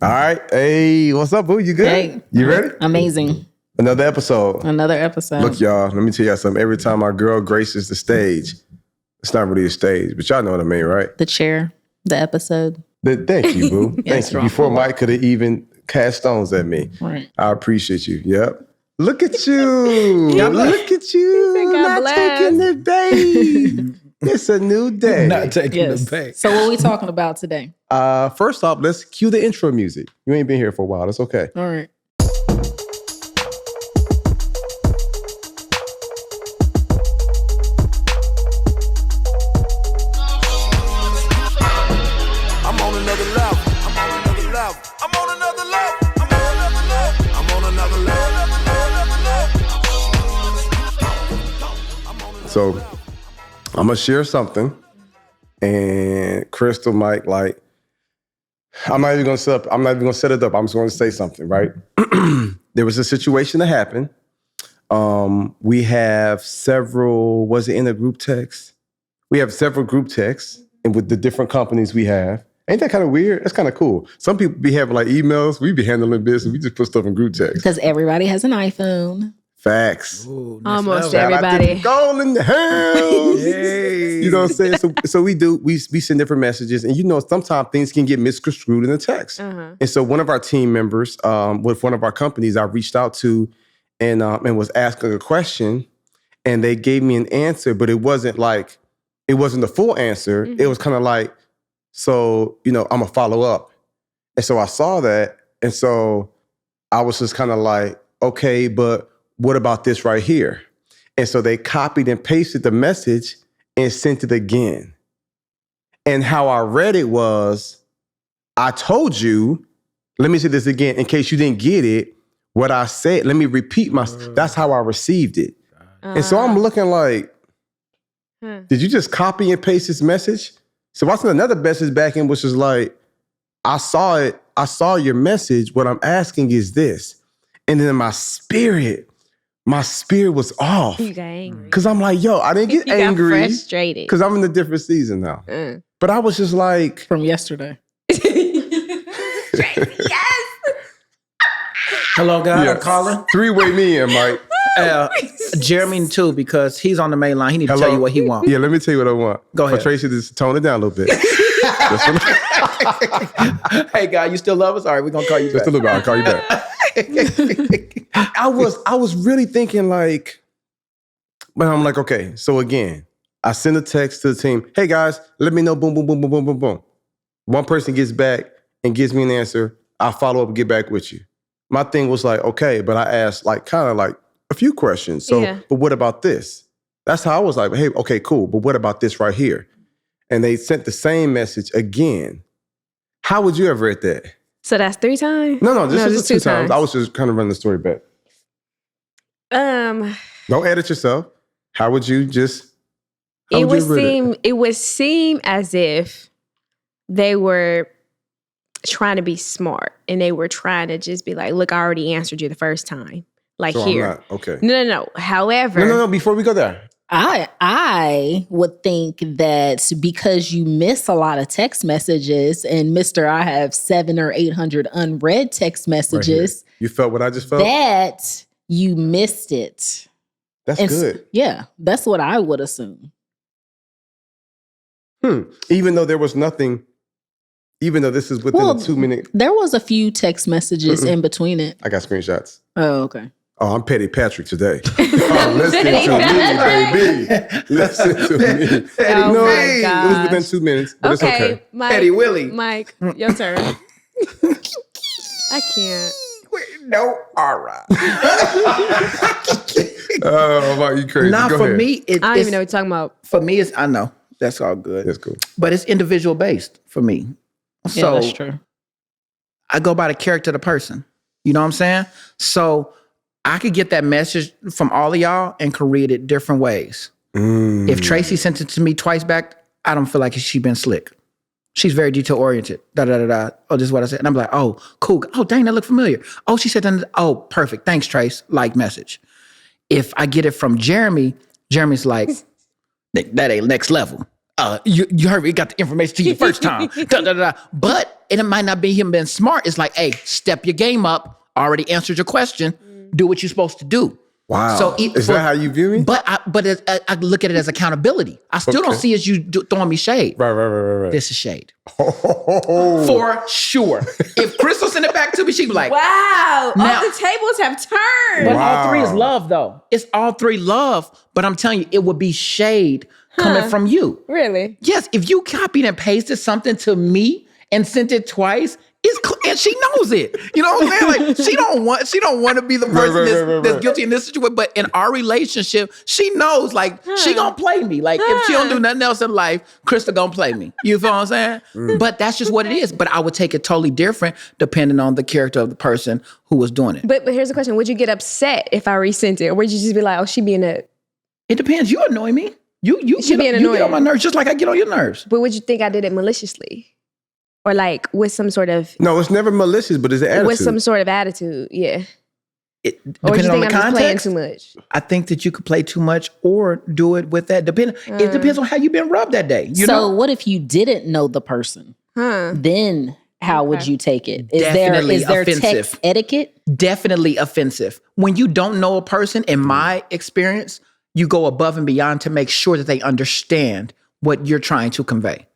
All right. Hey, what's up, boo? You good? Hey. You ready? Amazing. Another episode. Look, y'all, let me tell y'all something. Every time our girl graces the stage, it's not really a stage, but y'all know what I mean, right? The chair, the episode. Thank you, boo. Yes, Thank you. Before Mike could have even cast stones at me. Right. I appreciate you. Yep. Look at you. Look at you. God Not bless. taking the bait. It's a new day. Not taking Yes. the bait. So what are we talking about today? First off, let's cue the intro music. You ain't been here for a while. That's okay. All right. I'm on another level. I'm on another level. I'm on another level. I'm on another level. I'm on another level. So I'm gonna share something, and Crystal might like. I'm not even gonna set up. I'm not even gonna set it up. I'm just gonna say something, right? There was a situation that happened. We have several. Was it in a group text? We have several group texts, and with the different companies we have. Ain't that kind of weird? That's kind of cool. Some people be having like emails. We be handling business. We just put stuff in group text. Because everybody has an iPhone. Facts. Ooh, next Almost level. everybody. Goal in the house. Hey. You know what I'm saying? So we send different messages, and you know sometimes things can get misconstrued in the text. And so one of our team members, with one of our companies, I reached out to, and was asking a question, and they gave me an answer, but it wasn't the full answer. It was kind of like, so I'm gonna follow up, and so I saw that, and so I was just kind of like, okay, but what about this right here? And so they copied and pasted the message and sent it again. And how I read it was, I told you, let me say this again, in case you didn't get it, what I said, let me repeat that's how I received it. And so I'm looking like, did you just copy and paste this message? So I sent another message back in, which was like, I saw it, I saw your message, what I'm asking is this. And then my spirit was off. You got angry. Because I'm like, yo, I didn't get You angry. got frustrated. Because I'm in a different season now. But I was just like, From yesterday. Yes. Hello, guys. I'm calling. Three-way me in, Mike. Jeremy too, because he's on the main line. He need to tell you what he wants. Yeah, let me tell you what I want. Go ahead. For Tracy to just tone it down a little bit. Hey, guy, you still love us? All right, we're gonna call you Just back. a little bit. I'll call you back. I was really thinking like, but I'm like, okay, so again, I send a text to the team. Hey guys, let me know, boom, boom, boom, boom, boom, boom, boom. One person gets back and gives me an answer. I'll follow up and get back with you. My thing was like, okay, but I asked like kind of like a few questions. So, But what about this? That's how I was like, hey, okay, cool. But what about this right here? And they sent the same message again. How would you have read that? So that's 3 times? No, this was just 2 times. I was just kind of running the story back. Don't edit yourself. How would you just? It would seem as if they were trying to be smart and they were trying to just be like, look, I already answered you the first time. Like So here. I'm not, okay. No. However. No. Before we go there. I would think that because you miss a lot of text messages, and Mr. I have 700 or 800 unread text messages. Right, you felt what I just felt? That you missed it. That's good. Yeah, that's what I would assume. Even though there was nothing, even though this is within a 2 minute. There was a few text messages in between it. I got screenshots. Oh, okay. Oh, I'm Petty Patrick today. Oh, listen to me, baby. Listen to me. Oh No, my it was gosh. within 2 minutes, but it's okay. Mike, Eddie Willie. Mike, your turn. I can't. No, all right. Oh, Mike, you crazy. Not Go for ahead. me. I don't even know what you're talking about. For me, I know that's all good. That's cool. But it's individual based for me. So Yeah, that's true. I go by the character of the person. You know what I'm saying? So I could get that message from all of y'all and could read it different ways. If Tracy sent it to me twice back, I don't feel like she's been slick. She's very detail oriented. Oh, this is what I said. And I'm like, oh, cool. Oh, dang, that looked familiar. Oh, she said that. Oh, perfect. Thanks, Trace. Like message. If I get it from Jeremy, Jeremy's like, that ain't next level. you heard me, got the information to you first time. Da, da, da. But it might not be him being smart. It's like, hey, step your game up. Already answered your question. Do what you're supposed to do. Wow. So is that how you view me? But I look at it as accountability. I still don't see as you throwing me shade. Right. This is shade. For sure. If Crystal sent it back to me, she'd be like, wow, now, all the tables have turned. But Wow. all three is love, though. It's all three love. But I'm telling you, it would be shade coming from you. Really? Yes, if you copied and pasted something to me and sent it twice, and she knows it. You know what I'm saying? Like she don't want to be the person that's guilty in this situation. But in our relationship, she knows like she gonna play me. Like if she don't do nothing else in life, Krista gonna play me. You feel what I'm saying? But that's just what it is. But I would take it totally different depending on the character of the person who was doing it. But here's the question: would you get upset if I resent it, or would you just be like, "Oh, she being a"? It depends. You annoy me. You get on my nerves just like I get on your nerves. But would you think I did it maliciously? Or like with some sort of... No, it's never malicious, but it's an attitude. With some sort of attitude, yeah. Or do you Depending on think the I'm just playing context, too much? I think that you could play too much or do it with that. It depends on how you've been rubbed that day. You know? what if you didn't know the person? Then how would you take it? Is Definitely there offensive. text etiquette? Definitely offensive. When you don't know a person, in my experience, you go above and beyond to make sure that they understand what you're trying to convey.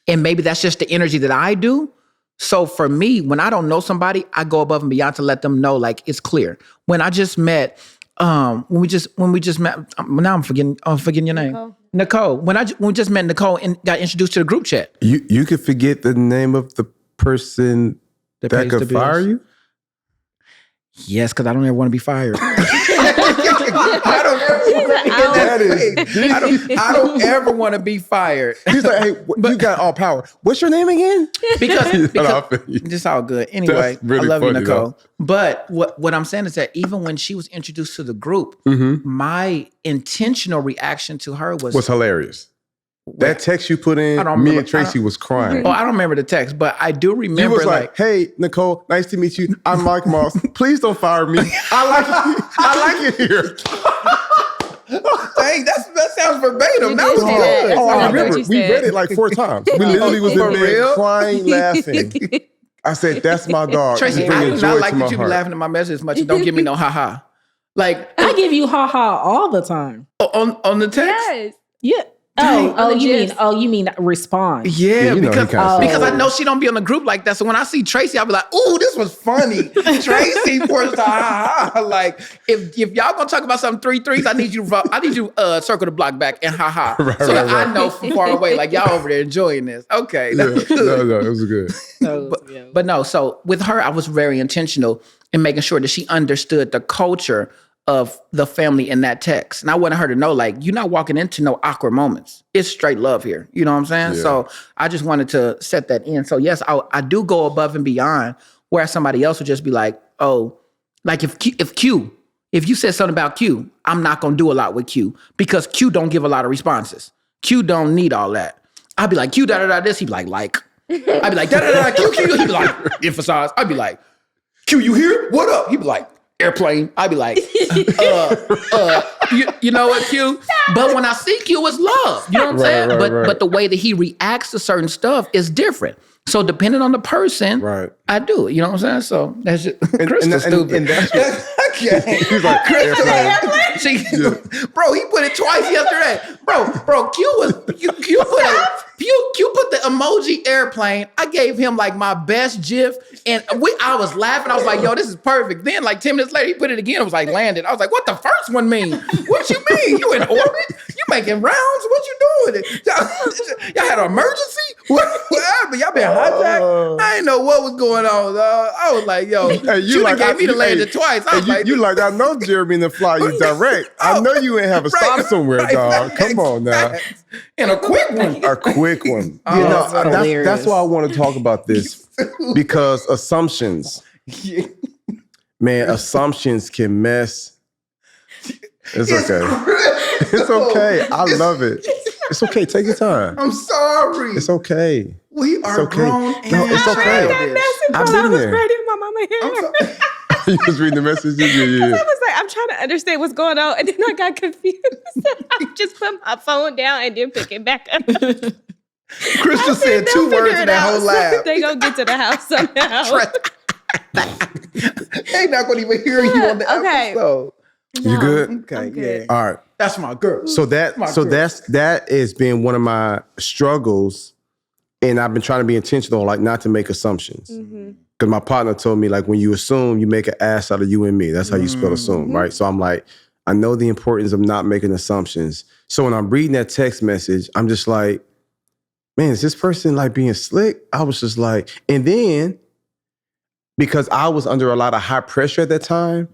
And maybe that's just the energy that I do. So for me, when I don't know somebody, I go above and beyond to let them know, like, it's clear. When I just met, when we just met, now I'm forgetting your name. Nicole. When we just met Nicole and got introduced to the group chat. You could forget the name of the person that could fire you? Yes, because I don't ever want to be fired. I don't ever want to be fired. He's like, hey, you got all power. What's your name again? Because it's all good. Anyway, really I love you, funny, Nicole. though. But what I'm saying is that even when she was introduced to the group, my intentional reaction to her was hilarious. That text you put in, me and Tracy was crying. Oh, I don't remember the text, but I do remember. You was like, hey, Nicole, nice to meet you. I'm Mike Moss. Please don't fire me. I like it here. Dang, that sounds verbatim. That was good. Oh, I remember. remember. We read it like 4 times. We literally was in For bed real? crying, laughing. I said, that's my dog. Tracy, He's I bringing do joy not to like my that you be heart. laughing at my message as much and don't give me no ha-ha. Like, I give you ha-ha all the time. on the text? Yes. Yeah. You mean respond. Yeah, you know because he I know she don't be on the group like that. So when I see Tracy, I'll be like, "Ooh, this was funny." Tracy pours the ha ha. Like if y'all gonna talk about something 3 threes, I need you circle the block back and ha ha, so that I know from far away, like y'all over there enjoying this. Okay, No, it was good. but no. So with her, I was very intentional in making sure that she understood the culture of the family in that text. And I wanted her to know, like, you're not walking into no awkward moments. It's straight love here. You know what I'm saying? Yeah. So I just wanted to set that in. So yes, I do go above and beyond where somebody else would just be like, oh, like if you said something about Q, I'm not going to do a lot with Q because Q don't give a lot of responses. Q don't need all that. I'd be like, Q da-da-da this. He'd be like. I'd be like, da-da-da, Q. He'd be like, emphasize. I'd be like, Q, you here? What up? He'd be like, airplane. I'd be like, you know what, Q? But when I see Q, it's love. You know what I'm saying? But the way that he reacts to certain stuff is different. So depending on the person, I do. You know what I'm saying? So that's just Krista's stupid. And that's what, He's like, bro, he put it twice yesterday. Bro, Q put the emoji airplane. I gave him like my best GIF, and I was laughing. I was like, yo, this is perfect. Then like 10 minutes later, he put it again. It was like landed. I was like, what the first one mean? What you mean? You in orbit? You making rounds? What you doing? Y'all had an emergency? What happened? Y'all been hijacked? I didn't know what was going on, dog. I was like, yo, hey, you like, gave me the landed twice. I was like, you like, I know Jeremy to fly you direct. I know you ain't have a stop somewhere, dog. Come on now. And a quick one. A quick one. Hilarious. That's why I want to talk about this, because assumptions, man, assumptions can mess. It's okay. It's okay. I love it. It's okay. Take your time. I'm sorry. It's okay. We are grown. No, it's okay. I've been there. My mama hair. You was reading the messages? Yeah. I was like, I'm trying to understand what's going on. And then I got confused. I just put my phone down and then pick it back up. Crystal said 2 words in that whole laugh. They gonna get to the house somehow. They not gonna even hear you on the episode. You good? Okay, good. yeah. All right. That's my girl. That has been one of my struggles, and I've been trying to be intentional, like not to make assumptions. Because my partner told me, like, when you assume, you make an ass out of you and me. That's how you spell assume, right? So I'm like, I know the importance of not making assumptions. So when I'm reading that text message, I'm just like, man, is this person like being slick? I was just like, and then because I was under a lot of high pressure at that time,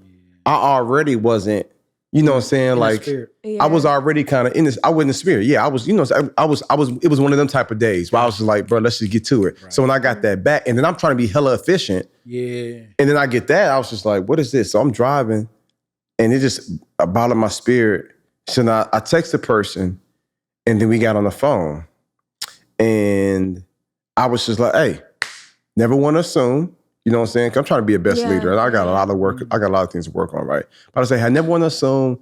I already wasn't, you know what I'm saying? Like, I was already kind of in this, I was in the spirit. Yeah, I was, you know, it was one of them type of days where I was just like, bro, let's just get to it. Right. So when I got that back, and then I'm trying to be hella efficient. Yeah. And then I get that, I was just like, what is this? So I'm driving, and it just bothered my spirit. So now I text the person, and then we got on the phone. And I was just like, hey, never want to assume. You know what I'm saying? 'Cause I'm trying to be a best leader, and I got a lot of work. I got a lot of things to work on, right? But I say, I never want to assume.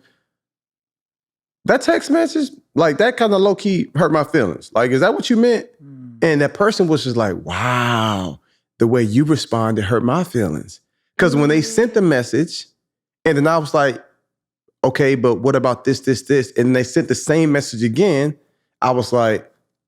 That text message, like that kind of low key hurt my feelings. Like, is that what you meant? And that person was just like, wow, the way you responded hurt my feelings. Because when they sent the message, and then I was like, okay, but what about this? And they sent the same message again. I was like,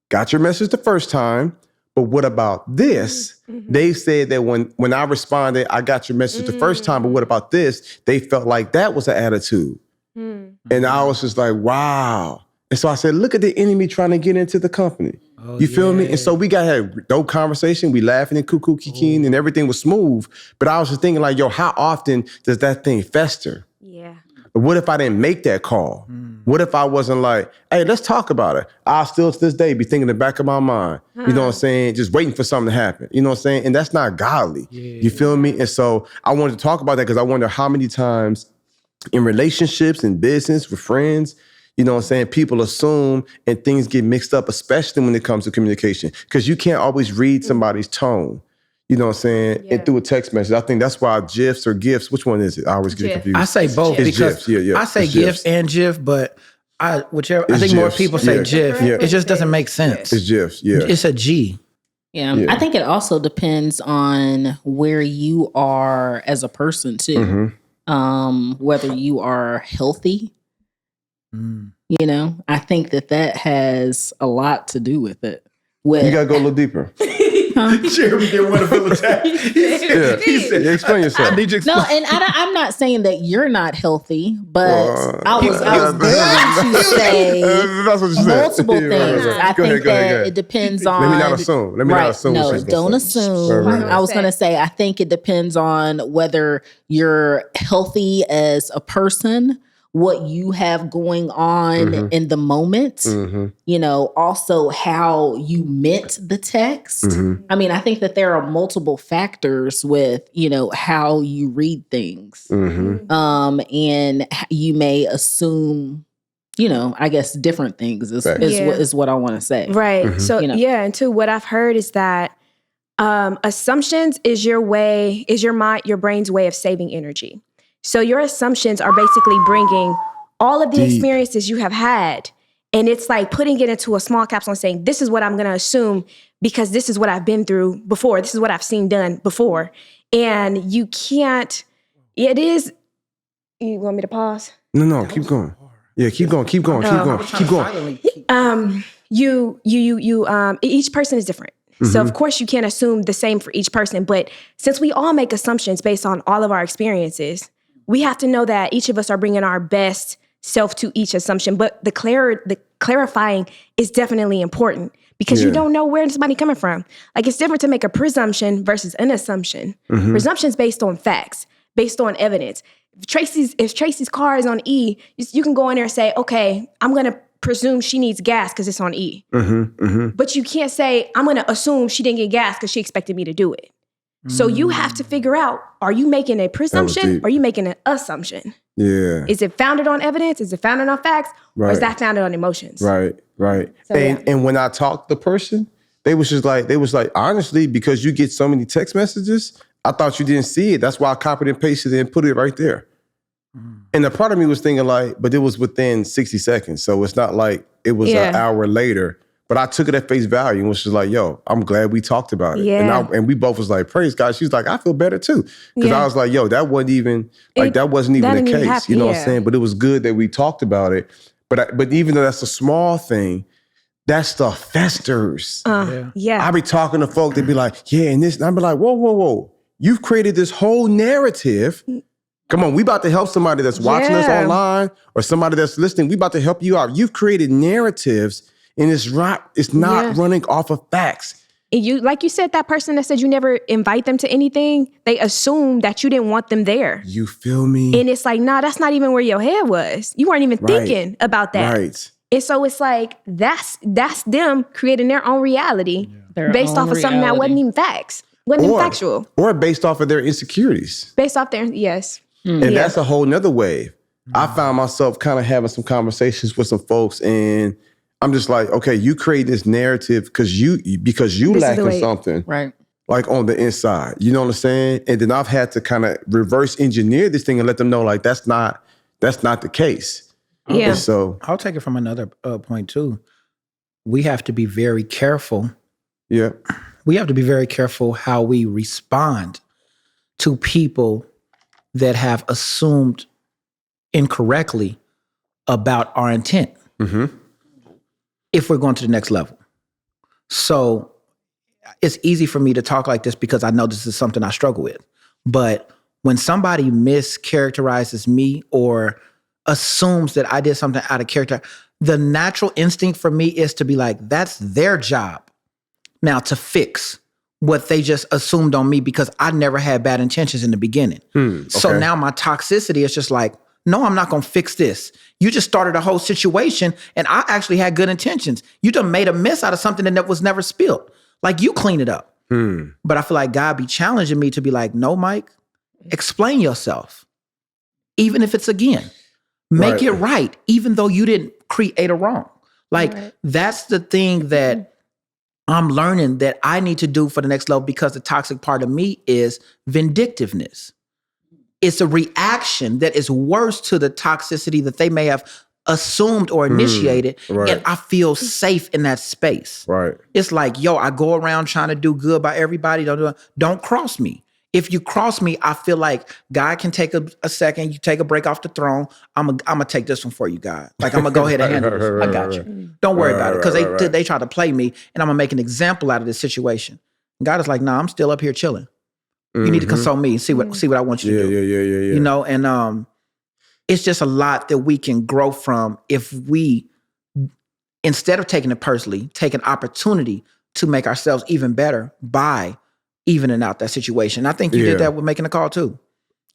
got your message the first time. But what about this? They said that when I responded, I got your message the first time, but what about this? They felt like that was an attitude. And I was just like, wow. And so I said, look at the enemy trying to get into the company. You feel me? And so we got a dope conversation. We laughing and cuckoo kikiing and everything was smooth. But I was just thinking like, yo, how often does that thing fester? Yeah. But what if I didn't make that call? What if I wasn't like, hey, let's talk about it? I'll still to this day be thinking in the back of my mind, you know what I'm saying? Just waiting for something to happen. You know what I'm saying? And that's not godly. You feel me? And so I wanted to talk about that because I wonder how many times in relationships, in business, with friends, you know what I'm saying, people assume and things get mixed up, especially when it comes to communication. Because you can't always read somebody's tone. You know what I'm saying? And through a text message. I think that's why GIFs or GIFs, which one is it? I always get confused. I say both because I say GIF and GIF, but I think more people say GIF. It just doesn't make sense. It's GIFs, It's a G. Yeah. I think it also depends on where you are as a person too. Whether you are healthy. You know, I think that has a lot to do with it. You gotta go a little deeper. Jeremy didn't want to feel attacked. He said, explain yourself. I need you to explain. No, and I'm not saying that you're not healthy, but I was going to say that's what you said. multiple things. I think that it depends on. Let me not assume. No, don't assume. I was going to say, I think it depends on whether you're healthy as a person, what you have going on in the moment, you know, also how you meant the text. I mean, I think that there are multiple factors with, you know, how you read things. And you may assume, you know, I guess different things is what I want to say. Right. So, you know. And too, what I've heard is that assumptions is your brain's way of saving energy. So your assumptions are basically bringing all of the experiences you have had, and it's like putting it into a small capsule and saying, this is what I'm going to assume because this is what I've been through before. This is what I've seen done before. And you can't, you want me to pause? No, keep going. Yeah, keep going. Each person is different. So of course you can't assume the same for each person, but since we all make assumptions based on all of our experiences, we have to know that each of us are bringing our best self to each assumption. But the clarifying is definitely important because you don't know where somebody's coming from. Like it's different to make a presumption versus an assumption. Presumption is based on facts, based on evidence. If Tracy's car is on E, you can go in there and say, okay, I'm going to presume she needs gas because it's on E. But you can't say, I'm going to assume she didn't get gas because she expected me to do it. So you have to figure out, are you making a presumption or are you making an assumption? Yeah. Is it founded on evidence? Is it founded on facts? Or is that founded on emotions? Right. So, and when I talked to the person, they was like, honestly, because you get so many text messages, I thought you didn't see it. That's why I copied and pasted it and put it right there. And the part of me was thinking like, but it was within 60 seconds. So it's not like it was an hour later. But I took it at face value and was just like, yo, I'm glad we talked about it. Yeah. And we both was like, praise God. She's like, I feel better too. Because I was like, yo, that wasn't even the case. You know what I'm saying? But it was good that we talked about it. But even though that's a small thing, that stuff festers. Yeah. I be talking to folk, they be like, yeah, and this. And I be like, whoa. You've created this whole narrative. Come on, we about to help somebody that's watching us online or somebody that's listening. We about to help you out. You've created narratives and it's not running off of facts. And you, like you said, that person that said you never invite them to anything, they assume that you didn't want them there. You feel me? And it's like, nah, that's not even where your head was. You weren't even thinking about that. Right. And so it's like, that's them creating their own reality based off of something that wasn't even facts. Wasn't even factual. Or based off of their insecurities. Based off their, yes. And that's a whole nother wave. I found myself kind of having some conversations with some folks and I'm just like, okay, you create this narrative because you lacking something. Right. Like on the inside. You know what I'm saying? And then I've had to kind of reverse engineer this thing and let them know like that's not the case. Yeah. And so I'll take it from another point too. We have to be very careful. Yeah. We have to be very careful how we respond to people that have assumed incorrectly about our intent. If we're going to the next level. So it's easy for me to talk like this because I know this is something I struggle with. But when somebody mischaracterizes me or assumes that I did something out of character, the natural instinct for me is to be like, that's their job now to fix what they just assumed on me because I never had bad intentions in the beginning. So now my toxicity is just like, no, I'm not going to fix this. You just started a whole situation and I actually had good intentions. You done made a mess out of something that was never spilled. Like you clean it up. But I feel like God be challenging me to be like, no, Mike, explain yourself. Even if it's again, make it right, even though you didn't create a wrong. Like that's the thing that I'm learning that I need to do for the next level because the toxic part of me is vindictiveness. It's a reaction that is worse to the toxicity that they may have assumed or initiated. And I feel safe in that space. Right. It's like, yo, I go around trying to do good by everybody. Don't cross me. If you cross me, I feel like God can take a second. You take a break off the throne. I'm gonna take this one for you, God. Like I'm gonna go ahead and handle this. I got you. Don't worry about it. Because they try to play me and I'm gonna make an example out of this situation. And God is like, nah, I'm still up here chilling. You need to consult me and see what I want you to do. Yeah. You know, and it's just a lot that we can grow from if we, instead of taking it personally, take an opportunity to make ourselves even better by evening out that situation. I think you did that with making a call too.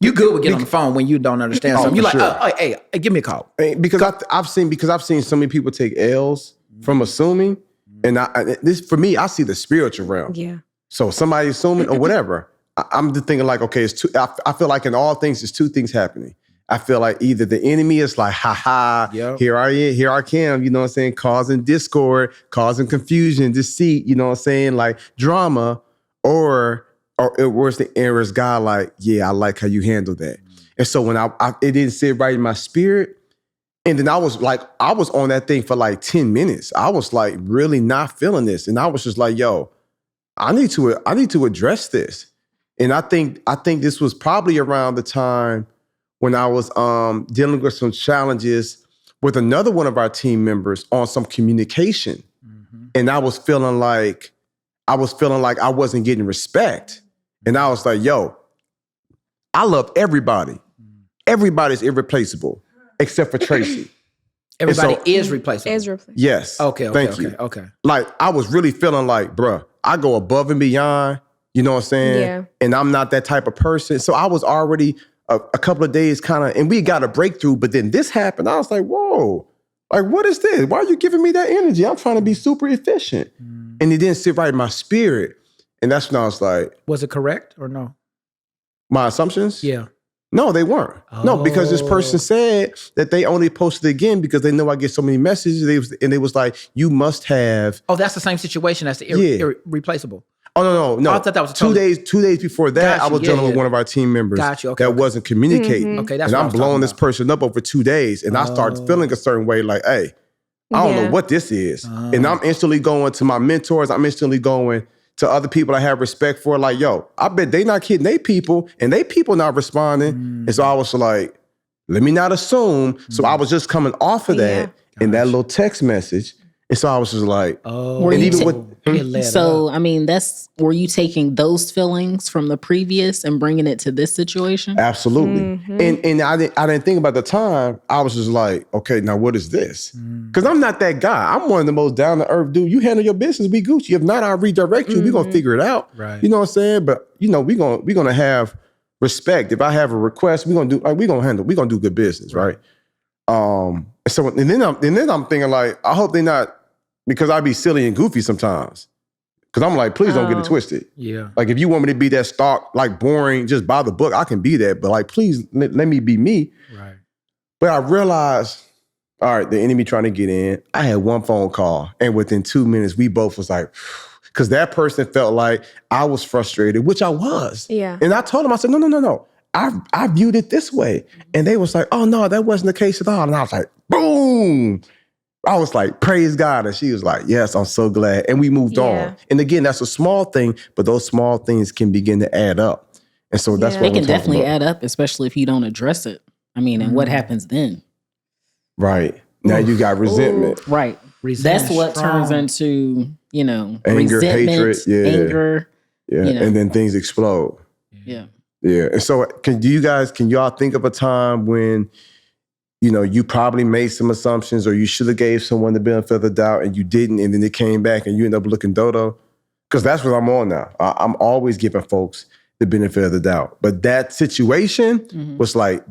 You good with getting on the phone when you don't understand something. You're like, hey, give me a call. Because I've seen so many people take L's from assuming, and this for me, I see the spiritual realm. Yeah. So somebody assuming or whatever. I'm just thinking like, okay, it's I feel like in all things, there's two things happening. I feel like either the enemy is like, here I come, you know what I'm saying, causing discord, causing confusion, deceit, you know what I'm saying, like drama, or it's the errors God like, yeah, I like how you handle that. And so when it didn't sit right in my spirit, and then I was on that thing for like 10 minutes. I was like really not feeling this. And I was just like, yo, I need to address this. And I think this was probably around the time when I was dealing with some challenges with another one of our team members on some communication. And I was feeling like I wasn't getting respect. And I was like, yo, I love everybody. Everybody's irreplaceable except for Tracy. Everybody is replaceable. Yes. Okay. Like I was really feeling like, bruh, I go above and beyond. You know what I'm saying? Yeah. And I'm not that type of person. So I was already a couple of days and we got a breakthrough, but then this happened. I was like, whoa, like, what is this? Why are you giving me that energy? I'm trying to be super efficient. And it didn't sit right in my spirit. And that's when I was like. Was it correct or no? My assumptions? Yeah. No, they weren't. No, because this person said that they only posted again because they know I get so many messages. They was like, you must have. Oh, that's the same situation as the irreplaceable. Oh no. I thought that was 2 days. 2 days before that, I was dealing with one of our team members that wasn't communicating. Okay, that's and what I'm blowing this person up over 2 days, and I started feeling a certain way, like, hey, I don't know what this is, and I'm instantly going to my mentors. I'm instantly going to other people I have respect for, like, yo, I bet they not kidding they people, and they people not responding, and so I was like, let me not assume. So I was just coming off of that in that little text message. And so I was just like, were you taking those feelings from the previous and bringing it to this situation? Absolutely. And I didn't think about the time. I was just like, okay, now what is this? Because I'm not that guy. I'm one of the most down to earth dude. You handle your business, we Gucci. If not, I'll redirect you. We're gonna figure it out. Right. You know what I'm saying? But we're gonna have respect. If I have a request, we're gonna do good business, right? So and then I'm thinking like, I hope they're not, because I be silly and goofy sometimes. Because I'm like, please don't get it twisted. Yeah. Like, if you want me to be that stock, like boring, just by the book, I can be that. But like, please let me be me. Right. But I realized, all right, the enemy trying to get in. I had one phone call, and within 2 minutes, we both was like, because that person felt like I was frustrated, which I was. Yeah. And I told him, I said, no. I viewed it this way. And they was like, oh no, that wasn't the case at all. And I was like, boom. I was like, praise God. And she was like, yes, I'm so glad. And we moved on. And again, that's a small thing, but those small things can begin to add up. And so that's what they can definitely add up, especially if you don't address it. I mean, and what happens then? Right. Now you got resentment. Right. That's what turns into, anger, resentment, hatred, anger. Yeah. And then things explode. Yeah. Yeah. And so can y'all think of a time when, you probably made some assumptions, or you should have gave someone the benefit of the doubt and you didn't, and then it came back and you end up looking dodo? Because that's what I'm on now. I'm always giving folks the benefit of the doubt. But that situation was like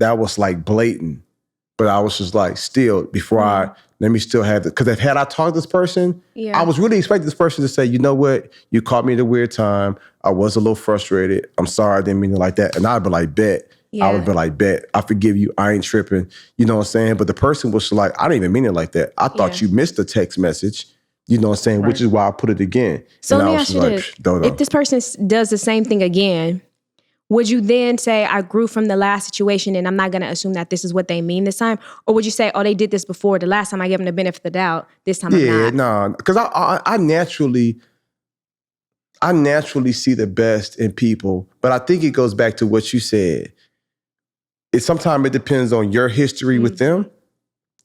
blatant. But I was just like, still, before let me still have it. Because had I talked to this person, I was really expecting this person to say, you know what? You caught me at a weird time. I was a little frustrated. I'm sorry, I didn't mean it like that. And I'd be like, bet. I would be like, bet. I forgive you. I ain't tripping. You know what I'm saying? But the person was like, I didn't even mean it like that. I thought you missed the text message. You know what I'm saying? Right. Which is why I put it again. So let me ask you this. If this person does the same thing again, would you then say, I grew from the last situation and I'm not going to assume that this is what they mean this time? Or would you say, oh, they did this before. The last time I gave them the benefit of the doubt. This time I'm not. Yeah, no. Because I naturally see the best in people. But I think it goes back to what you said. Sometimes it depends on your history with them.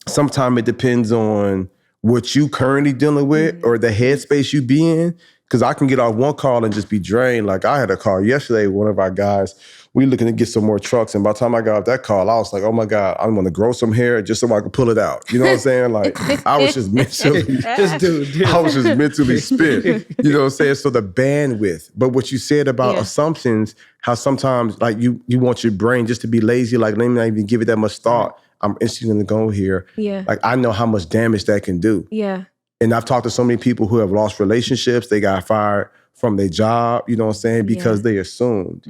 Sometimes it depends on what you currently dealing with or the headspace you be in. Because I can get off one call and just be drained. Like, I had a call yesterday, one of our guys, we looking to get some more trucks. And by the time I got off that call, I was like, oh my God, I'm going to grow some hair just so I can pull it out. You know what I'm saying? Like, I was just mentally, I was just mentally spent. You know what I'm saying? So the bandwidth. But what you said about assumptions, how sometimes like you want your brain just to be lazy, like let me not even give it that much thought. I'm instantly going to go here. Yeah. Like, I know how much damage that can do. Yeah. And I've talked to so many people who have lost relationships. They got fired from their job, you know what I'm saying? Because they assumed.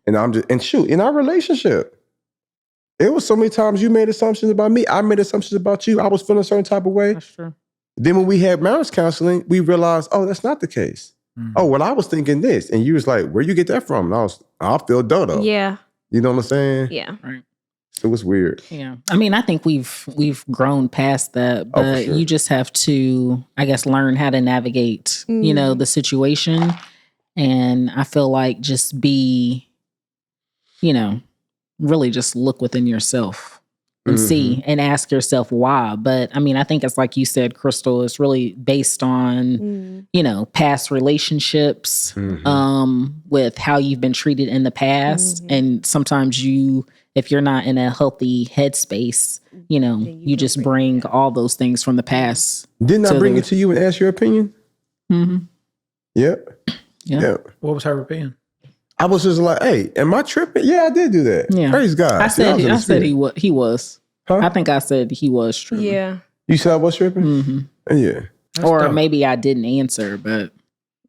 And shoot, in our relationship, it was so many times you made assumptions about me. I made assumptions about you. I was feeling a certain type of way. That's true. Then when we had marriage counseling, we realized, oh, that's not the case. Oh, well, I was thinking this. And you was like, where you get that from? And I feel dodo. Yeah. You know what I'm saying? Yeah. Right. It was weird. Yeah. I mean, I think we've grown past that, but you just have to, I guess, learn how to navigate, the situation. And I feel like just be, really just look within yourself and see and ask yourself why. But I mean, I think it's like you said, Crystal, it's really based on, past relationships, with how you've been treated in the past. And sometimes if you're not in a healthy headspace, you just bring all those things from the past. Didn't I bring it to you and ask your opinion? Yep. Yeah. What was her opinion? I was just like, hey, am I tripping? Yeah, I did do that. Yeah. Praise God. I said he was. Huh? I think I said he was tripping. Yeah. You said I was tripping? Yeah. That's or dope. Maybe I didn't answer, but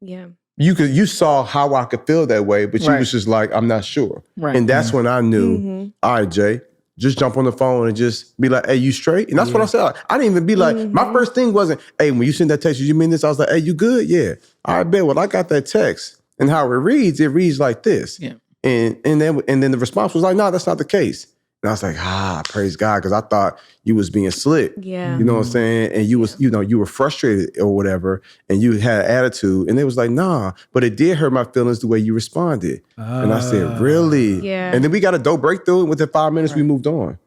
yeah. You saw how I could feel that way, but you was just like, I'm not sure. Right. And that's when I knew, all right, Jay, just jump on the phone and just be like, hey, you straight? And that's what I said. I didn't even be like, my first thing wasn't, hey, when you send that text, did you mean this? I was like, hey, you good? Yeah. All right, bet. Well, I got that text. And how it reads like this. Yeah. And then the response was like, no, that's not the case. And I was like, praise God, because I thought you was being slick. Yeah. You know what I'm saying? And you was, you were frustrated or whatever, and you had attitude. And it was like, nah, but it did hurt my feelings the way you responded. And I said, really? Yeah. And then we got a dope breakthrough, and within 5 minutes, we moved on.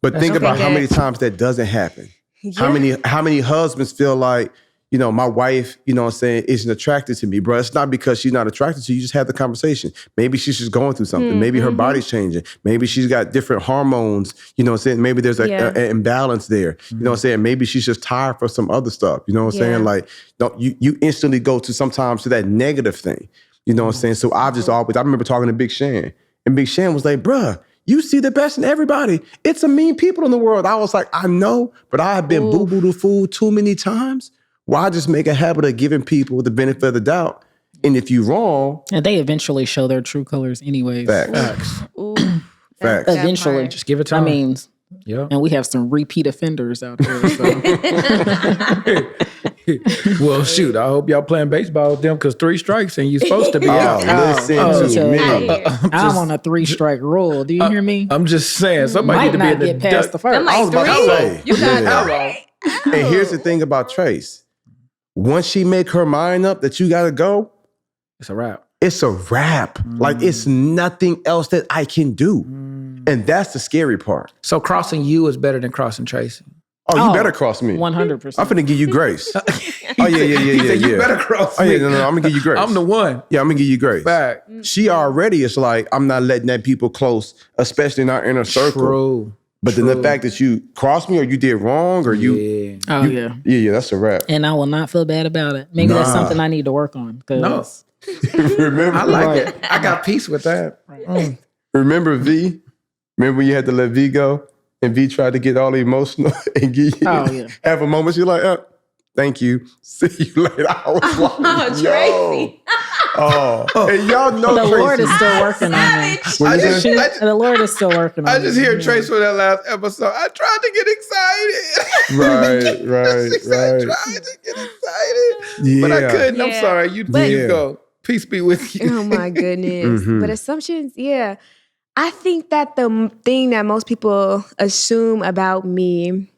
But think about how many times that doesn't happen. Yeah. How many husbands feel like, my wife, isn't attracted to me, bro. It's not because she's not attracted to you. You just have the conversation. Maybe she's just going through something. Maybe her body's changing. Maybe she's got different hormones. Maybe there's an imbalance there. You know what I'm saying? Maybe she's just tired for some other stuff. You know what I'm saying? Like, you instantly go to sometimes to that negative thing. You know what I'm saying? So I remember talking to Big Shan, and Big Shan was like, bruh, you see the best in everybody. It's a mean people in the world. I was like, I know, but I have been boo-boo the fool too many times. Why just make a habit of giving people the benefit of the doubt? And if you're wrong... And they eventually show their true colors anyways. Facts. Facts. Eventually. Just give it time. I mean, yeah. And we have some repeat offenders out there. So. Well, shoot, I hope y'all playing baseball with them because 3 strikes and you're supposed to be out. Listen to me. I'm on a 3-strike rule. Do you hear me? I'm just saying, somebody might need to not be in get past the first. I was about to say. You got it. And here's the thing about Trace. Once she make her mind up that you gotta go, it's a wrap. It's a wrap. Like, it's nothing else that I can do. And that's the scary part. So crossing you is better than crossing Tracy. Oh, you better cross me. 100%. I'm finna give you grace. Oh, yeah. You better cross me. Oh, yeah, no, I'm gonna give you grace. I'm the one. Yeah, I'm gonna give you grace. Back. She already is like, I'm not letting that people close, especially in our inner circle. True. But then the fact that you crossed me or you did wrong or Yeah, that's a wrap. And I will not feel bad about it. Maybe that's something I need to work on. No. Remember, I like it. I got peace with that. Remember V? Remember when you had to let V go? And V tried to get all emotional and give you have a moment. You're like, thank you. See you later. I was like, Tracy. And y'all know the Tracy. Lord is still working on me. The Lord is still working on me. I just hear Trace for that last episode. I tried to get excited. Right. I tried to get excited. Yeah. But I couldn't. I'm Yeah. sorry. You go. Peace be with you. Oh my goodness. But assumptions, I think that the thing that most people assume about me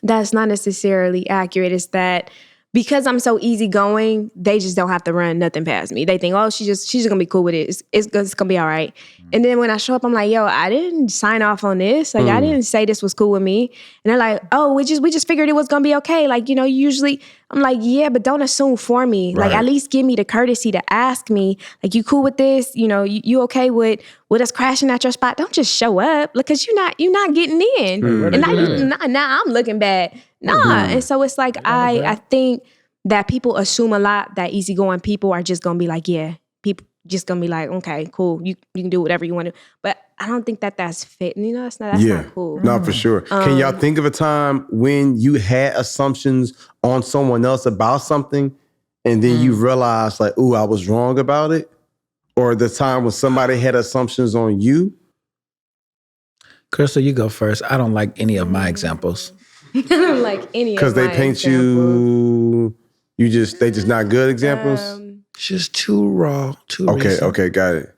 that's not necessarily accurate is that because I'm so easygoing, they just don't have to run nothing past me. They think, oh, she's just gonna be cool with it. It's gonna be all right. And then when I show up, I'm like, yo, I didn't sign off on this. Like, I didn't say this was cool with me. And they're like, oh, we just figured it was gonna be okay. Like, usually I'm like, yeah, but don't assume for me. Right. Like, at least give me the courtesy to ask me, like, you cool with this? You okay with us crashing at your spot? Don't just show up because you're not getting in. And now I'm looking bad. And so it's like, I think that people assume a lot that easygoing people are just gonna be like, people just gonna be like, okay, cool, you can do whatever you want to. But I don't think that's fit. That's not cool. No, for sure. Can y'all think of a time when you had assumptions on someone else about something and then you realized like, ooh, I was wrong about it? Or the time when somebody had assumptions on you? Crystal, you go first. I don't like any of my examples. I don't like any of my because they paint examples. they just not good examples? It's just too raw, too recent. Okay, got it.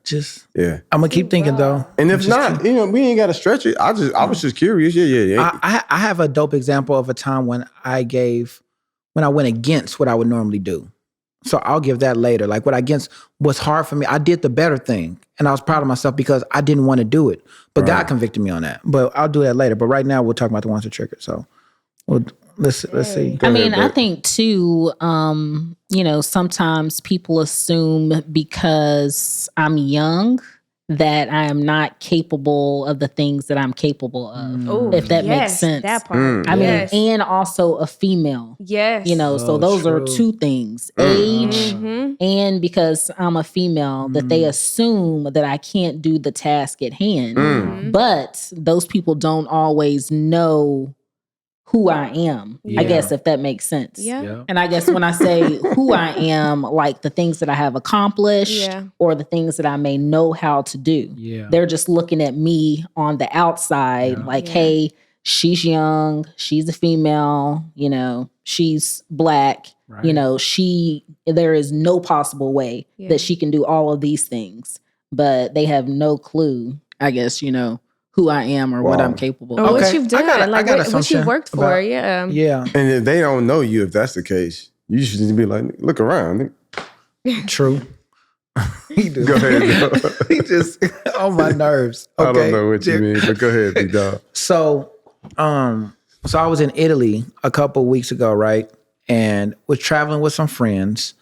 I'm gonna keep thinking though. And if not, we ain't gotta stretch it. I was just curious. Yeah. I have a dope example of a time when I went against what I would normally do. So I'll give that later. Like against what's hard for me. I did the better thing. And I was proud of myself because I didn't want to do it. But God convicted me on that. But I'll do that later. But right now we'll talk about the ones that triggered. So let's see. I think too, sometimes people assume because I'm young that I am not capable of the things that I'm capable of. If that makes sense. That part. I mean, and also a female. Yes. So those are two things. Age and because I'm a female, that they assume that I can't do the task at hand. But those people don't always know who I am, I guess, if that makes sense. Yeah. And I guess when I say who I am, like the things that I have accomplished or the things that I may know how to do, they're just looking at me on the outside like, hey, she's young, she's a female, she's Black, Right. You know, there is no possible way that she can do all of these things, but they have no clue, I guess, you know, who I am or what I'm capable of. Or what you've done, what you've worked for. Yeah. And if they don't know you, if that's the case, you should just be like, look around. True. He do. Go ahead. He just on my nerves. Okay? I don't know what you mean, but go ahead, big dog. So I was in Italy a couple weeks ago, right? And was traveling with some friends.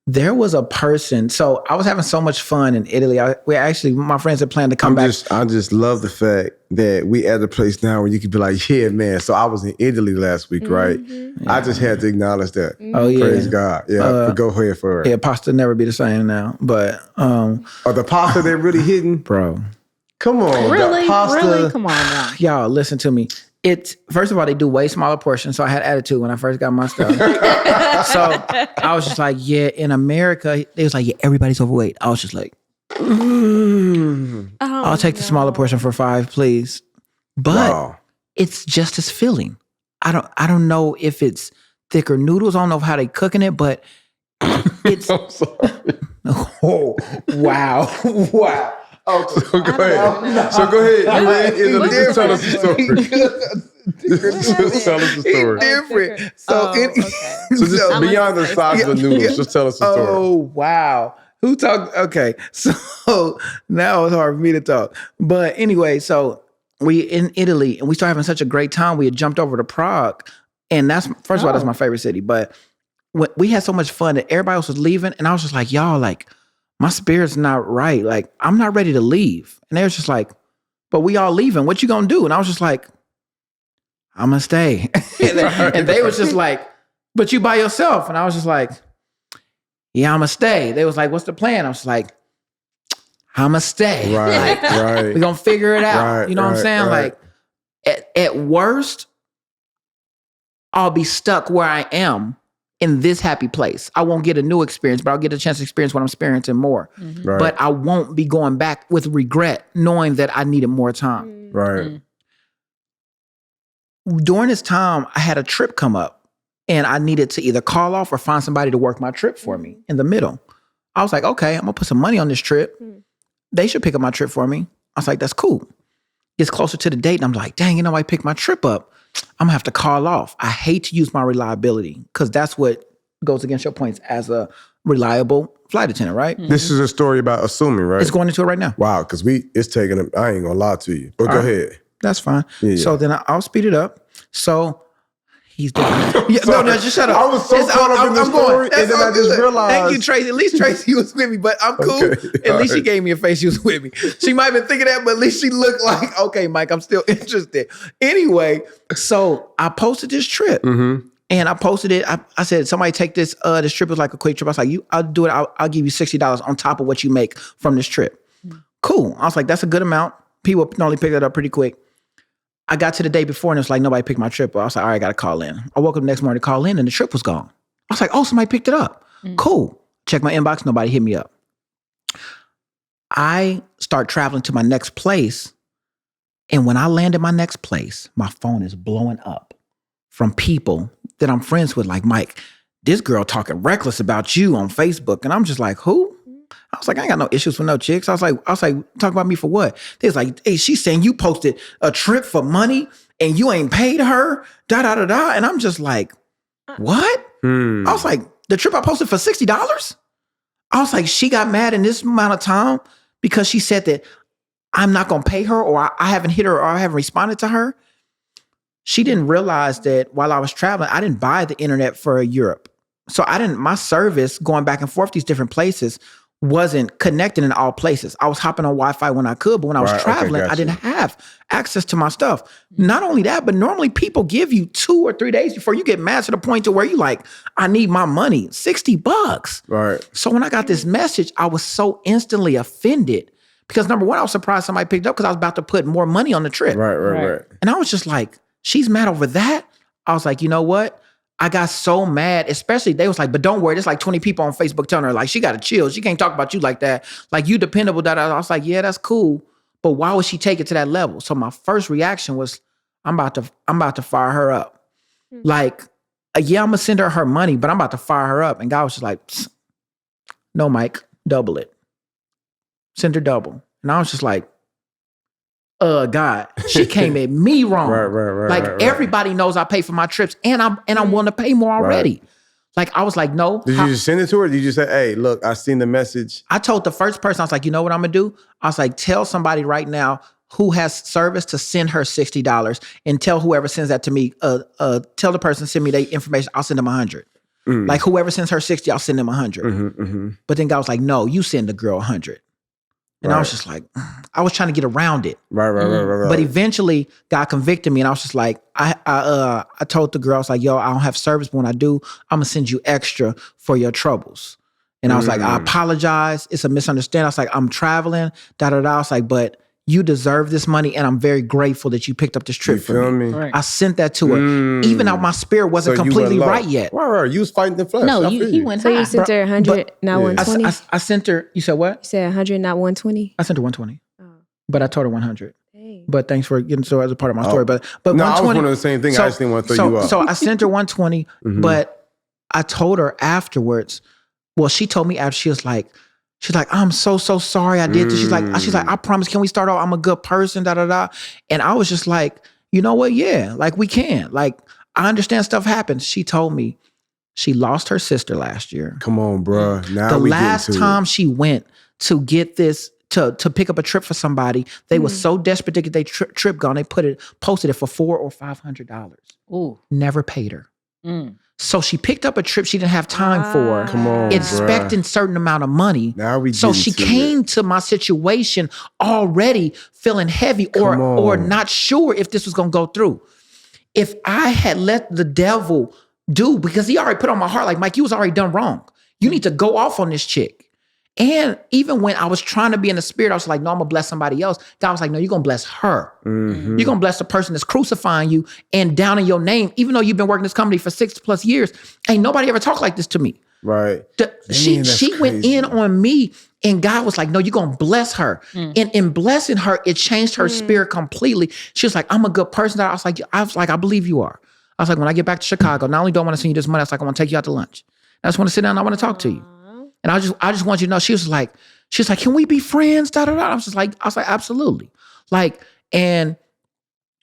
There was a person. So I was having so much fun in Italy. My friends had planned to come back. I just love the fact that we at a place now where you can be like, yeah, man. So I was in Italy last week, right? Yeah. I just had to acknowledge that. Oh yeah, praise God. Yeah, but go ahead for it. Yeah, pasta never be the same now. But the pasta they're really hitting, bro. Come on, really? Come on now, y'all. Listen to me. First of all, they do way smaller portions, so I had attitude when I first got my stuff. So I was just like, yeah, in America, they was like, yeah, everybody's overweight. I was just like, I'll take the smaller portion for $5, please. But it's just as filling. I don't know if it's thicker noodles. I don't know how they cooking it, but it's. I'm sorry. Oh, wow. Wow. Oh, so go ahead. So go ahead. You read Italy. Tell us the story. Tell us the story. Different. So just beyond the size of the noodles, just tell us the story. Oh, wow. Who talked? Okay. So now it's hard for me to talk. But anyway, so we in Italy and we started having such a great time. We had jumped over to Prague. And that's, first of all, that's my favorite city. But we had so much fun that everybody else was leaving. And I was just like, y'all, like, my spirit's not right. Like, I'm not ready to leave. And they was just like, but we all leaving. What you gonna do? And I was just like, I'm gonna stay. and they was just like, but you by yourself. And I was just like, yeah, I'm gonna stay. They was like, what's the plan? I was like, I'm gonna stay. Right, right. We're gonna figure it out. Right, you know what I'm saying? Right. Like, at worst, I'll be stuck where I am in this happy place. I won't get a new experience, but I'll get a chance to experience what I'm experiencing more. Mm-hmm. Right. But I won't be going back with regret, knowing that I needed more time. Mm-hmm. Right. During this time, I had a trip come up and I needed to either call off or find somebody to work my trip for me in the middle. I was like, okay, I'm gonna put some money on this trip. They should pick up my trip for me. I was like, that's cool. Gets closer to the date and I'm like, dang, nobody picked my trip up. I'm gonna have to call off. I hate to use my reliability because that's what goes against your points as a reliable flight attendant, right? Mm-hmm. This is a story about assuming, right? It's going into it right now. Wow, because it's taking I ain't gonna lie to you. But go ahead. That's fine. Yeah. So then I'll speed it up. So he's doing no, just shut up. I was so caught up in the story, and then I just realized. Thank you, Tracy. At least Tracy was with me, but I'm cool. Okay. At least she gave me a face. She was with me. She might have been thinking that, but at least she looked like, okay, Mike, I'm still interested. Anyway, so I posted this trip. Mm-hmm. And I posted it. I said, somebody take this. This trip was like a quick trip. I was like, I'll do it. I'll give you $60 on top of what you make from this trip. Mm-hmm. Cool. I was like, that's a good amount. People normally pick it up pretty quick. I got to the day before and it was like, nobody picked my trip up. I was like, all right, I got to call in. I woke up the next morning to call in and the trip was gone. I was like, oh, somebody picked it up. Mm-hmm. Cool. Check my inbox. Nobody hit me up. I start traveling to my next place. And when I land at my next place, my phone is blowing up from people that I'm friends with. Like, Mike, this girl talking reckless about you on Facebook. And I'm just like, who? I was like, I ain't got no issues with no chicks. I was like, talk about me for what? They was like, hey, she's saying you posted a trip for money and you ain't paid her, da-da-da-da. And I'm just like, what? I was like, the trip I posted for $60? I was like, she got mad in this amount of time because she said that I'm not going to pay her or I haven't hit her or I haven't responded to her. She didn't realize that while I was traveling, I didn't buy the internet for Europe. So my service going back and forth these different places wasn't connected in all places. I was hopping on Wi-Fi when I could, but when I was traveling, I didn't have access to my stuff. Not only that, but normally people give you 2 or 3 days before you get mad to the point to where you like, I need my money, $60. Right. So when I got this message, I was so instantly offended because number one, I was surprised somebody picked up because I was about to put more money on the trip. Right. And I was just like, she's mad over that? I was like, you know what? I got so mad, especially they was like, but don't worry, there's like 20 people on Facebook telling her like, she got to chill. She can't talk about you like that. Like you dependable. I was like, yeah, that's cool. But why would she take it to that level? So my first reaction was, I'm about to fire her up. Like, yeah, I'm gonna send her money, but I'm about to fire her up. And God was just like, no, Mike, double it. Send her double. And I was just like, God, she came at me wrong. Right. Everybody knows I pay for my trips, and I'm willing to pay more already. Right. Like, I was like, no. Did you just send it to her? Did you just say, hey, look, I seen the message? I told the first person, I was like, you know what I'm gonna do? I was like, tell somebody right now who has service to send her $60, and tell whoever sends that to me, tell the person send me their information, I'll send them $100. Like, whoever sends her 60, I'll send them 100. But then God was like, no, you send the girl 100. And I was just like, I was trying to get around it. Right. But eventually God convicted me, and I was just like, I told the girl, I was like, yo, I don't have service, but when I do, I'm gonna send you extra for your troubles. And I was like, I apologize. It's a misunderstanding. I was like, I'm traveling, I was like, but you deserve this money, and I'm very grateful that you picked up this trip for me. Right. I sent that to her, even though my spirit wasn't completely right yet. Right. You was fighting the flesh. No, he went high. So you sent her 100, not 120? I sent her, you said what? You said 100, not 120? I sent her 120. But I told her 100. Dang. But thanks for getting so as a part of my story. But no, I was wondering the same thing. I just didn't want to throw you off. So I sent her 120, but I told her afterwards, well, she told me after, she's like, I'm so sorry I did this. She's like, I promise, can we start off? I'm a good person, And I was just like, you know what? Yeah, like, we can. Like, I understand stuff happens. She told me she lost her sister last year. Come on, bro. Now the last time she went to get this, to pick up a trip for somebody, they were so desperate to get their trip gone, they posted it for $400 or $500. Ooh. Never paid her. So she picked up a trip she didn't have time for. Come on, expecting certain amount of money. So she came to my situation already feeling heavy or not sure if this was going to go through. If I had let the devil do, because he already put on my heart, like, Mike, you was already done wrong. You need to go off on this chick. And even when I was trying to be in the spirit, I was like, no, I'm going to bless somebody else. God was like, no, you're going to bless her. You're going to bless the person that's crucifying you and downing your name. Even though you've been working this company for 6+ years, ain't nobody ever talked like this to me. Right. She went in on me, and God was like, no, you're going to bless her. And in blessing her, it changed her spirit completely. She was like, I'm a good person. I was like, I believe you are. I was like, when I get back to Chicago, not only do I want to send you this money, I was like, I want to take you out to lunch. I just want to sit down and I want to talk to you. And I just want you to know, she was like, can we be friends? I was like, absolutely. Like, and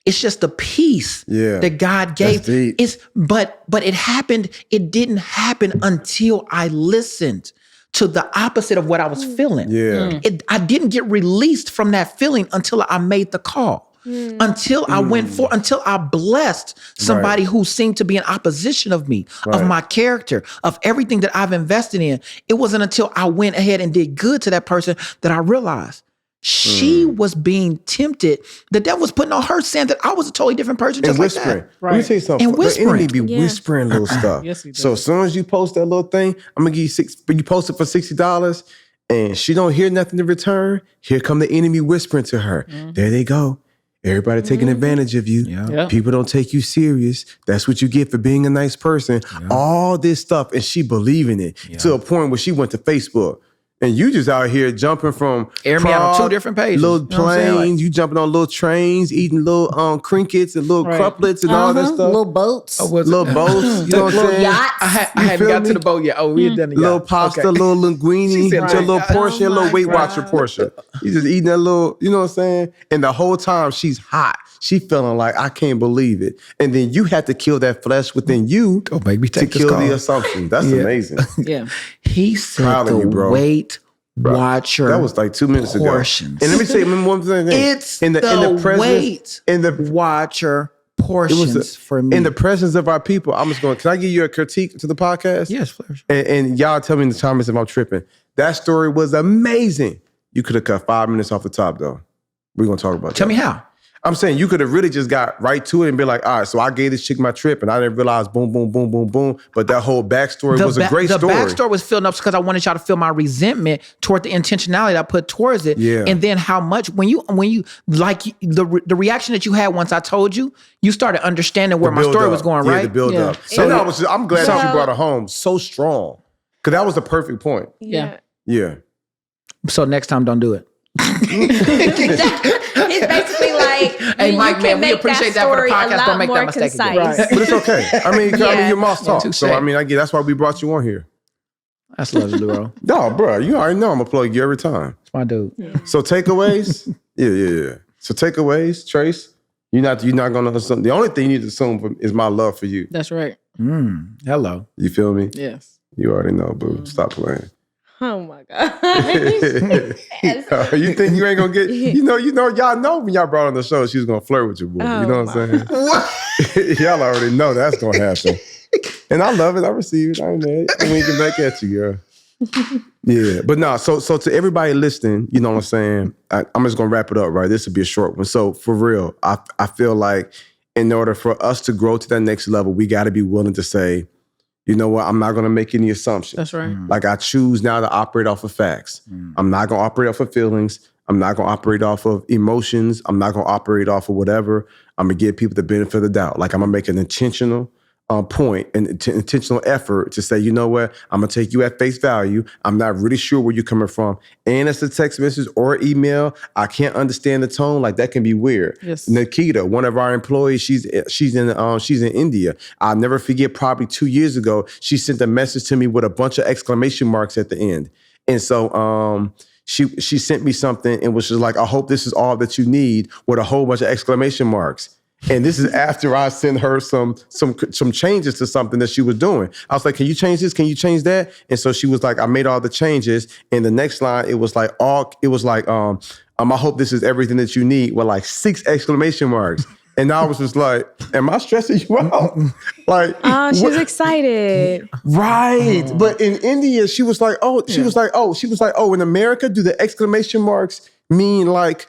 it's just the peace that God gave. But it happened. It didn't happen until I listened to the opposite of what I was feeling. I didn't get released from that feeling until I made the call. Until I until I blessed somebody who seemed to be in opposition of me, of my character, of everything that I've invested in. It wasn't until I went ahead and did good to that person that I realized she was being tempted. The devil was putting on her, saying that I was a totally different person, just like that. Let me tell you something. And whispering. The enemy be whispering little stuff. So as soon as you post that little thing, I'm gonna give you $6. You post it for $60, and she don't hear nothing in return. Here come the enemy whispering to her. There they go. Everybody taking advantage of you. People don't take you serious. That's what you get for being a nice person. All this stuff, and she believing it to a point where she went to Facebook. And you just out here jumping from Prague, on 2 different pages. Little planes, you jumping on little trains, eating little crinkets and little cruplets and all that stuff. Little boats. Little boats, you know what I'm saying? Yachts. I hadn't got to the boat yet. Oh, we had done the yacht. Little pasta, little linguine, your little portion, little Weight Watcher portion. You just eating that little, you know what I'm saying? And the whole time she's hot. She feeling like, I can't believe it. And then you had to kill that flesh within you Don't make me take to kill the assumption. That's amazing. He said the Weight Watcher. That was like 2 minutes portions. ago. And let me say one thing. It's in the Weight Watcher portions for me. In the presence of our people, I'm just going, can I give you a critique to the podcast? Yes, please. And y'all tell me in the comments if I'm tripping. That story was amazing. You could have cut 5 minutes off the top, though. We're going to talk about that. Tell me how. I'm saying you could have really just got right to it and be like, all right, so I gave this chick my trip and I didn't realize boom, boom, boom, boom, boom. But that whole backstory was a great story. The backstory was filling up because I wanted y'all to feel my resentment toward the intentionality that I put towards it. Yeah. And then how much, when you like the reaction that you had once I told you, you started understanding where my story was going, right? Yeah, the build up. So I'm glad that you brought it home so strong. Because that was the perfect point. Yeah. So next time, don't do it. It's basically like, hey, mic, man. We appreciate that for the podcast. Don't make that mistake again. Right. But it's okay. I mean, your mouth talk. Touché. So I mean, I get that's why we brought you on here. That's lovely, bro. No, bro, you already know I'm gonna plug you every time. It's my dude. So takeaways, yeah. So takeaways, Trace. You're not gonna assume. The only thing you need to assume is my love for you. That's right. Hello. You feel me? Yes. You already know, boo. Stop playing. Oh my God. You think you ain't gonna get? You know. Y'all know when y'all brought on the show, she was gonna flirt with you, boo. You know what I'm saying? What? Y'all already know that's gonna happen. And I love it. I receive it. I ain't mad. I mean, get back at you, girl. Yeah, but no. So to everybody listening, you know what I'm saying. I'm just gonna wrap it up, right? This will be a short one. So for real, I feel like in order for us to grow to that next level, we got to be willing to say, you know what? I'm not gonna make any assumptions. That's right. Like I choose now to operate off of facts. I'm not gonna operate off of feelings. I'm not gonna operate off of emotions. I'm not gonna operate off of whatever. I'm gonna give people the benefit of the doubt. Like I'm gonna make an intentional point and intentional effort to say, you know what, I'm gonna take you at face value. I'm not really sure where you're coming from, and it's a text message or email. I can't understand the tone. Like that can be weird. Yes. Nikita, one of our employees, she's in India. I'll never forget. Probably 2 years ago, she sent a message to me with a bunch of exclamation marks at the end, and so she sent me something and was just like, I hope this is all that you need, with a whole bunch of exclamation marks. And this is after I sent her some changes to something that she was doing. I was like, can you change this? Can you change that? And so she was like, I made all the changes. And the next line, it was like, I hope this is everything that you need, with like 6 exclamation marks. And I was just like, am I stressing you out? Like, she was excited. Right. But in India, she was like, in America, do the exclamation marks mean like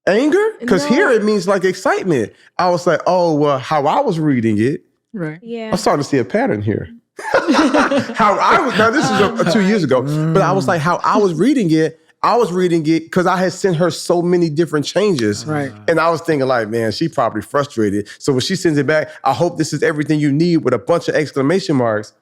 anger? Because here it means like excitement. I was like, oh, well, how I was reading it. Right. Yeah. I'm starting to see a pattern here. Now this is 2 years ago, but I was like, how I was reading it because I had sent her so many different changes. Right. And I was thinking like, man, she probably frustrated. So when she sends it back, I hope this is everything you need, with a bunch of exclamation marks.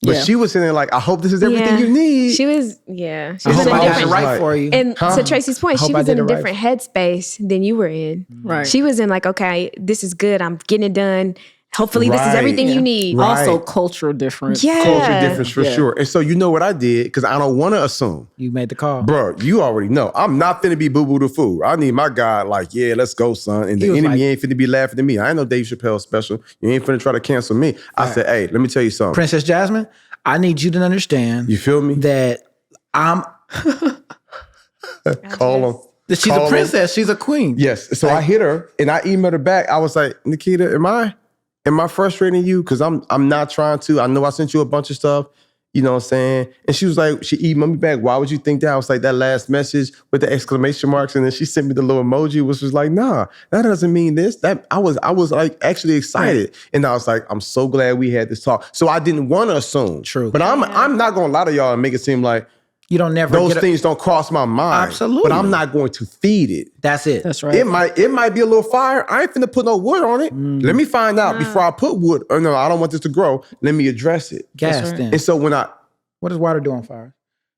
But she was saying like, I hope this is everything you need. She was in a I got it different. right for you. And to Tracy's point, she was in a different headspace than you were in. Right. She was in like, okay, this is good. I'm getting it done. Hopefully this is everything you need. Right. Also cultural difference. Yeah. Culture difference for sure. And so you know what I did, because I don't want to assume. You made the call. Bro, you already know. I'm not finna be boo-boo the fool. I need my guy like, yeah, let's go, son. And the enemy ain't finna be laughing at me. I ain't no Dave Chappelle special. You ain't finna try to cancel me. I said, hey, let me tell you something. Princess Jasmine, I need you to understand. You feel me? That I'm... Call him. She's a princess. She's a queen. Yes. So I hit her and I emailed her back. I was like, Nikita, am I frustrating you? Because I'm not trying to. I know I sent you a bunch of stuff. You know what I'm saying? And she was like, she emailed me back. Why would you think that? I was like, that last message with the exclamation marks. And then she sent me the little emoji, which was like, nah, that doesn't mean this. That I was like actually excited. And I was like, I'm so glad we had this talk. So I didn't want to assume. True. But I'm not going to lie to y'all and make it seem like you don't never those things don't cross my mind. Absolutely. But I'm not going to feed it. That's it. That's right. It might be a little fire. I ain't finna put no wood on it. Let me find out before I put wood. Oh no, I don't want this to grow. Let me address it. Gas then. And so when what does water do on fire?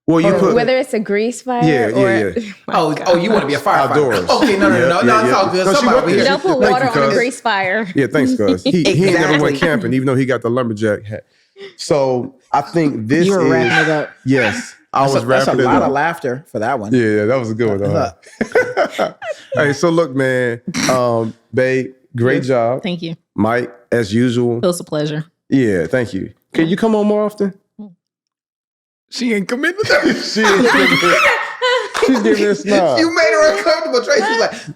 Well, you put whether it's a grease fire Yeah. Oh, you want to be a firefighter. Outdoors. Okay, no, it's all good. No, she worked there. don't put Thank water you, on a cuz. grease fire. Yeah, thanks, cuz. He ain't never Exactly. went camping, even though he got the lumberjack hat. So I think this You were is wrapping it up. Yes. That's a wrapping it lot up. of laughter for that one. Yeah, that was a good one. Huh? Hey, so look, man, babe, great job. Thank you. Mike, as usual. It was a pleasure. Yeah, thank you. Can you come on more often? She ain't committed to that. She ain't giving she's giving a smile. You made her uncomfortable. Tracy's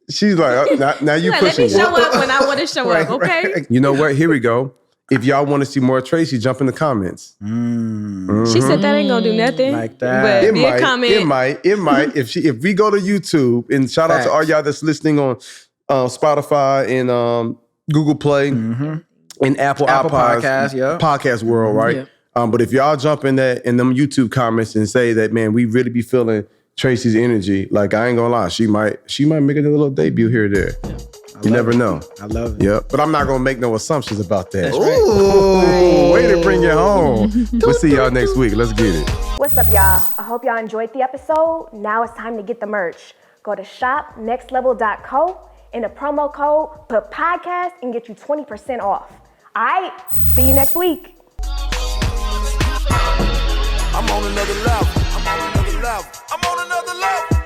She's like, now you Let me pushing show it. up when I want to show up, okay? You know what? Here we go. If y'all want to see more Tracy, jump in the comments. She said that ain't gonna do nothing. Like that. But It be a comment. It might. If we go to YouTube, and shout out to all y'all that's listening on Spotify and Google Play and Apple Podcasts, yeah. Podcast World, right? Yeah. But if y'all jump in them YouTube comments and say that, man, we really be feeling Tracy's energy, like I ain't gonna lie, she might make a little debut here or there. You never know. I love it. Yeah, but I'm not gonna make no assumptions about that. That's right. Ooh, way to bring it home. We'll see y'all next week. Let's get it. What's up, y'all? I hope y'all enjoyed the episode. Now it's time to get the merch. Go to shopnextlevel.co in the promo code, put podcast, and get you 20% off. All right, see you next week. I'm on another level. I'm on another level. I'm on another level.